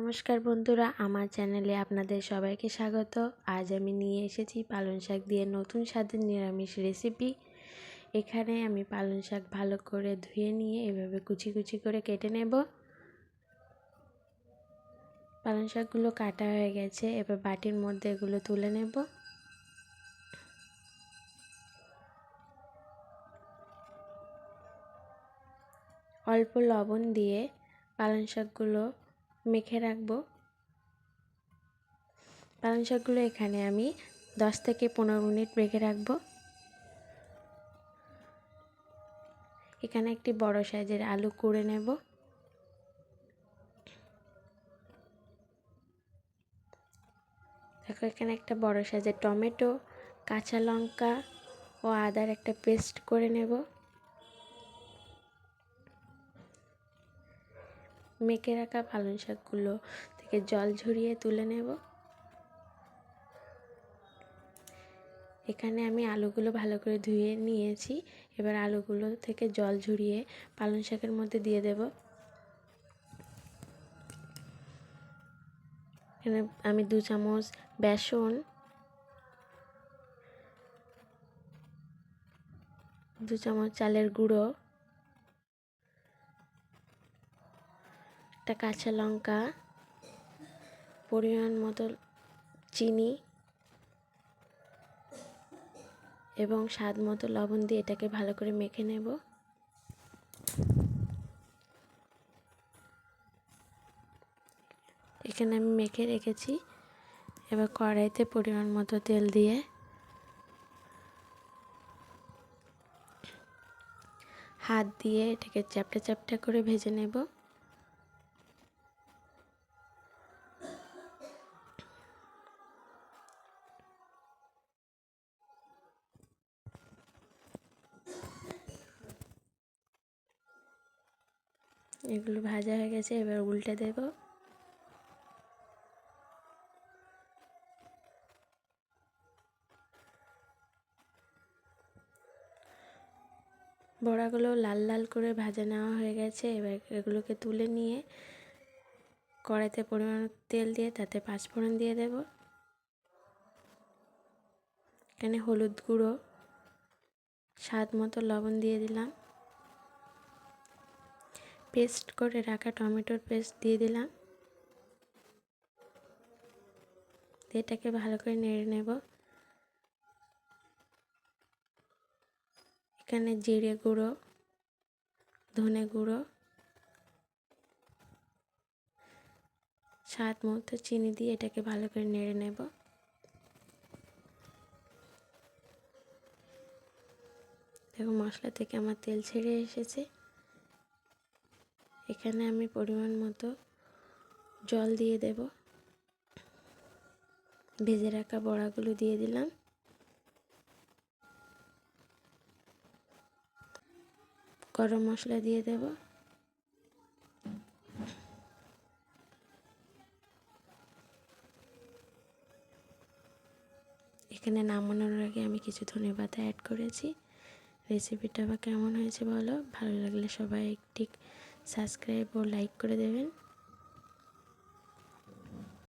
নমস্কার বন্ধুরা, আমার চ্যানেলে আপনাদের সবাইকে স্বাগত। আজ আমি নিয়ে এসেছি পালং শাক দিয়ে নতুন স্বাদের নিরামিষ রেসিপি। এখানে আমি পালং শাক ভালো করে ধুয়ে নিয়ে এভাবে কুচি কুচি করে কেটে নেব। পালং শাকগুলো কাটা হয়ে গেছে, এবার বাটির মধ্যে এগুলো তুলে নেব। অল্প লবণ দিয়ে পালং শাকগুলো মেখে রাখবো। পালং শাকগুলো এখানে আমি 10 থেকে 15 মিনিট রেখে রাখবো। এখানে একটি বড় সাইজের আলু কুড়ে নেব। দেখো, এখানে একটা বড় সাইজের টমেটো, কাঁচা লঙ্কা ও আদার একটা পেস্ট করে নেব। মেখে রাখা পালং শাকগুলো থেকে জল ঝরিয়ে তুলে নেব। এখানে আমি আলুগুলো ভালো করে ধুয়ে নিয়েছি। এবার আলুগুলো থেকে জল ঝরিয়ে পালং শাকের মধ্যে দিয়ে দেব। এখানে আমি 2 চামচ বেসন, 2 চামচ চালের গুঁড়ো, একটা কাঁচা লঙ্কা, পরিমাণ মতো চিনি এবং স্বাদ মতো লবণ দিয়ে এটাকে ভালো করে মেখে নেব। এখানে আমি মেখে রেখেছি। এবার কড়াইতে পরিমাণ মতো তেল দিয়ে হাত দিয়ে এটাকে চ্যাপটা চ্যাপটা করে ভেজে নেব। এগুলো ভাজা হয়ে গেছে, এবার উল্টে দেব। বড়াগুলো লাল লাল করে ভাজা নেওয়া হয়ে গেছে। এবার এগুলোকে তুলে নিয়ে কড়াইতে পরিমাণ তেল দিয়ে তাতে 5 ফোড়ন দিয়ে দেব। এখানে হলুদ গুঁড়ো, স্বাদ মতো লবণ দিয়ে দিলাম। পেস্ট করে রাখা টমেটোর পেস্ট দিয়ে দিলাম। এটাকে ভালো করে নেড়ে নেব। এখানে জিরে গুঁড়ো, ধনে গুঁড়ো, স্বাদ মতো চিনি দিয়ে এটাকে ভালো করে নেড়ে নেব। দেখো, মশলা থেকে আমার তেল ছেড়ে এসেছে। এখানে আমি পরিমাণ মতো জল দিয়ে দেব। ভেজে রাখা বড়াগুলো দিয়ে দিলাম। গরম মশলা দিয়ে দেব। এখানে নামানোর আগে আমি কিছু ধনেপাতা অ্যাড করেছি। রেসিপিটা আবার কেমন হয়েছে বলো। ভালো লাগলে সবাই একটি সাবস্ক্রাইব ও লাইক করে দেবেন।